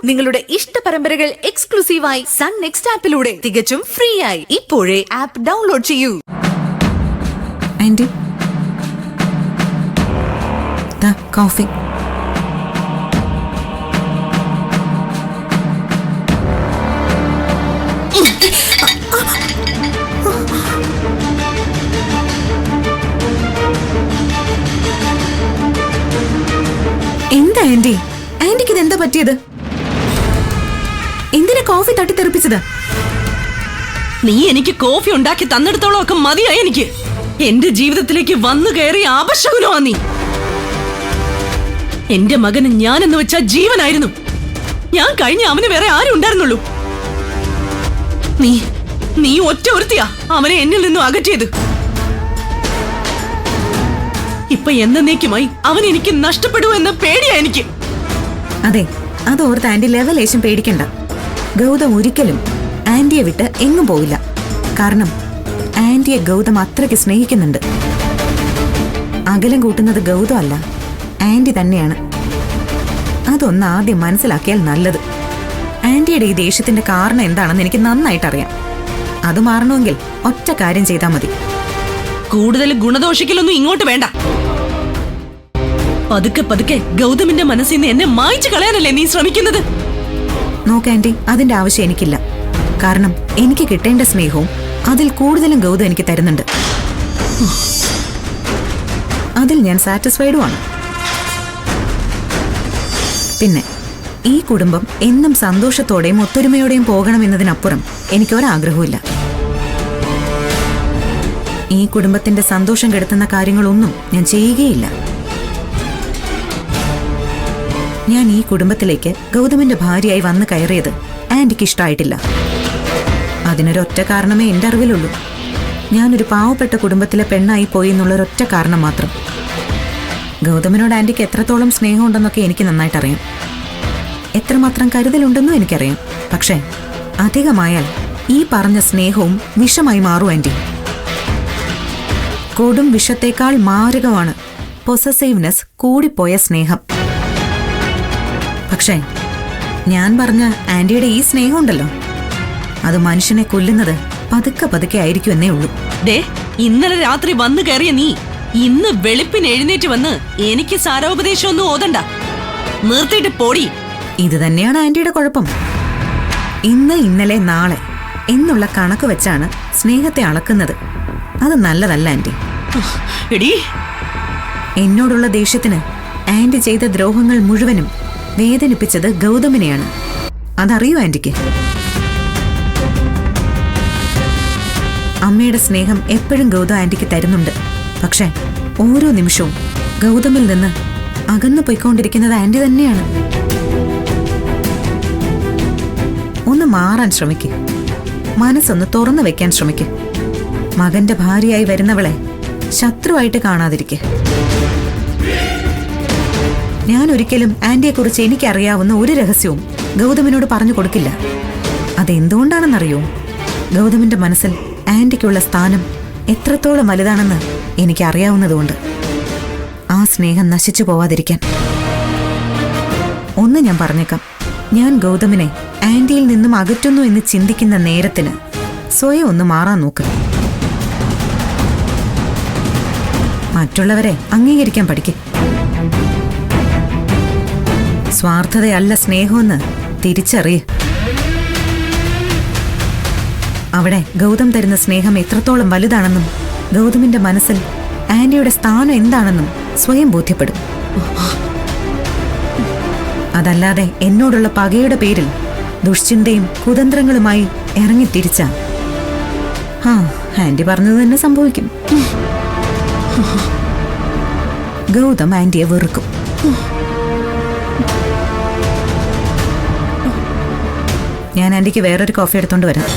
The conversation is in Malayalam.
നിങ്ങളുടെ ഇഷ്ട പരമ്പരകൾ എക്സ്ക്ലൂസീവായി സൺ നെക്സ്റ്റ് ആപ്പിലൂടെ തികച്ചും ഫ്രീ ആയി ഇപ്പോഴേ ആപ്പ് ഡൗൺലോഡ് ചെയ്യൂ. Anti, coffee. എന്താ ആന്റി, ആന്റിക്ക് ഇതെന്താ പറ്റിയത്? എന്തിനാ കോഫി തട്ടിത്തെറിപ്പിച്ചത്? നീ എനിക്ക് കോഫി ഉണ്ടാക്കി തന്നിടത്തോളം ഒക്കെ മതിയായി. എനിക്ക് എന്റെ ജീവിതത്തിലേക്ക് വന്നു കയറി ആപശകുനമാ നീ. എന്റെ മകന് ഞാനെന്ന് വെച്ചാ ജീവനായിരുന്നു. ഞാൻ കഴിഞ്ഞ അവന് വേറെ ആരും ഉണ്ടായിരുന്നുള്ളൂ. നീ ഒറ്റ ഒരുത്തിയാ അവനെ എന്നിൽ നിന്നും അകറ്റിയത്. ഇപ്പൊ എന്നേക്കുമായി അവൻ എനിക്ക് നഷ്ടപ്പെടുമെന്ന പേടിയാ എനിക്ക്. അതെ, അതോർത്ത് ആന്റി ലെവലേശം പേടിക്കണ്ട. ഗൗതം ഒരിക്കലും ആന്റിയെ വിട്ട് എങ്ങും പോയില്ല. കാരണം ആന്റിയെ ഗൗതം അത്രയ്ക്ക് സ്നേഹിക്കുന്നുണ്ട്. അകലം കൂട്ടുന്നത് ഗൗതം അല്ല, ആന്റി തന്നെയാണ്. അതൊന്ന് ആദ്യം മനസ്സിലാക്കിയാൽ നല്ലത്. ആന്റിയുടെ ഈ ദേഷ്യത്തിന്റെ കാരണം എന്താണെന്ന് എനിക്ക് നന്നായിട്ടറിയാം. അത് മാറണമെങ്കിൽ ഒറ്റ കാര്യം ചെയ്താൽ മതി. കൂടുതൽ ഗുണദോഷിക്കലൊന്നും ഇങ്ങോട്ട് വേണ്ട. പതുക്കെ പതുക്കെ ഗൗതമിന്റെ മനസ്സിൽ നിന്ന് എന്നെ മായ്ച്ചു കളയാനല്ലേ നീ ശ്രമിക്കുന്നത്? നോക്ക് ആന്റി, അതിന്റെ ആവശ്യം എനിക്കില്ല. കാരണം എനിക്ക് കിട്ടേണ്ട സ്നേഹവും അതിൽ കൂടുതലും ഗൗതം എനിക്ക് തരുന്നുണ്ട്. അതിൽ ഞാൻ സാറ്റിസ്ഫൈഡുമാണ്. പിന്നെ ഈ കുടുംബം എന്നും സന്തോഷത്തോടെയും ഒത്തൊരുമയോടെയും പോകണമെന്നതിനപ്പുറം എനിക്കൊരാഗ്രഹമില്ല. ഈ കുടുംബത്തിന്റെ സന്തോഷം കെടുത്തുന്ന കാര്യങ്ങളൊന്നും ഞാൻ ചെയ്യുകയില്ല. ഞാൻ ഈ കുടുംബത്തിലേക്ക് ഗൗതമിന്റെ ഭാര്യയായി വന്നു കയറിയത് ആന്റിക്ക് ഇഷ്ടമായിട്ടില്ല. അതിനൊരൊറ്റ കാരണമേ എന്റെ അറിവിലുള്ളൂ. ഞാനൊരു പാവപ്പെട്ട കുടുംബത്തിലെ പെണ്ണായി പോയി എന്നുള്ളൊരൊറ്റ കാരണം മാത്രം. ഗൗതമിനോട് ആന്റിക്ക് എത്രത്തോളം സ്നേഹമുണ്ടെന്നൊക്കെ എനിക്ക് നന്നായിട്ടറിയാം. എത്രമാത്രം കരുതലുണ്ടെന്നും എനിക്കറിയാം. പക്ഷേ അധികമായാൽ ഈ പറഞ്ഞ സ്നേഹവും വിഷമായി മാറും ആന്റി. കൊടും വിഷത്തേക്കാൾ മാരകമാണ് പൊസസീവ്നെസ്, കൂടിപ്പോയ സ്നേഹം. പക്ഷേ ഞാൻ പറഞ്ഞ ആന്റിയുടെ ഈ സ്നേഹമുണ്ടല്ലോ, അത് മനുഷ്യനെ കൊല്ലുന്നത് പതുക്കെ പതുക്കെ ആയിരിക്കും എന്നേ ഉള്ളൂ. ഇന്നലെ രാത്രി വന്നു കയറിയ നീ ഇന്ന് വെളുപ്പിന് എഴുന്നേറ്റ് വന്ന് എനിക്ക് സാരോപദേശമൊന്നും ഓതണ്ട. നിർത്തിയിട്ട് പോടി. ഇത് തന്നെയാണ് ആന്റിയുടെ കുഴപ്പം. ഇന്ന്, ഇന്നലെ, നാളെ എന്നുള്ള കണക്ക് വെച്ചാണ് സ്നേഹത്തെ അളക്കുന്നത്. അത് നല്ലതല്ല ആന്റി. എന്നോടുള്ള ദേഷ്യത്തിന് ആന്റി ചെയ്ത ദ്രോഹങ്ങൾ മുഴുവനും വേദനിപ്പിച്ചത് ഗൗതമിനെയാണ്. അതറിയൂ ആന്റിക്ക്. അമ്മയുടെ സ്നേഹം എപ്പോഴും ഗൗതം ആന്റിക്ക് തരുന്നുണ്ട്. പക്ഷെ ഓരോ നിമിഷവും ഗൗതമിൽ നിന്ന് അകന്നു പോയിക്കൊണ്ടിരിക്കുന്നത് ആന്റി തന്നെയാണ്. ഒന്ന് മാറാൻ ശ്രമിക്ക്. മനസ്സൊന്ന് തുറന്നു വെക്കാൻ ശ്രമിക്ക്. മകന്റെ ഭാര്യയായി വരുന്നവളെ ശത്രുവായിട്ട് കാണാതിരിക്കെ. ഞാൻ ഒരിക്കലും ആന്റിയെക്കുറിച്ച് എനിക്കറിയാവുന്ന ഒരു രഹസ്യവും ഗൗതമിനോട് പറഞ്ഞു കൊടുക്കില്ല. അതെന്തുകൊണ്ടാണെന്നറിയോ? ഗൗതമിന്റെ മനസ്സിൽ ആന്റിക്കുള്ള സ്ഥാനം എത്രത്തോളം വലുതാണെന്ന് എനിക്കറിയാവുന്നതുകൊണ്ട്. ആ സ്നേഹം നശിച്ചു പോവാതിരിക്കാൻ. ഒന്ന് ഞാൻ പറഞ്ഞേക്കാം, ഞാൻ ഗൗതമിനെ ആന്റിയിൽ നിന്നും അകറ്റുന്നു എന്ന് ചിന്തിക്കുന്ന നേരത്തിന് സ്വയം ഒന്ന് മാറാൻ നോക്ക്. മറ്റുള്ളവരെ അംഗീകരിക്കാൻ പഠിക്കും. സ്വാർത്ഥതയല്ല സ്നേഹമെന്ന് തിരിച്ചറിയ. അവിടെ ഗൗതം തരുന്ന സ്നേഹം എത്രത്തോളം വലുതാണെന്നും ഗൗതമിന്റെ മനസ്സിൽ ആന്റിയുടെ സ്ഥാനം എന്താണെന്നും സ്വയം ബോധ്യപ്പെടും. അതല്ലാതെ എന്നോടുള്ള പകയുടെ പേരിൽ ദുഷ്ചിന്തയും കുതന്ത്രങ്ങളുമായി ഇറങ്ങിത്തിരിച്ച ആന്റി പറഞ്ഞത് തന്നെ സംഭവിക്കും. ഗൗതം ആന്റിയെ വെറുക്കും. ഞാൻ ആന്റിക്ക് വേറൊരു കോഫി എടുത്തോണ്ട് വരാം.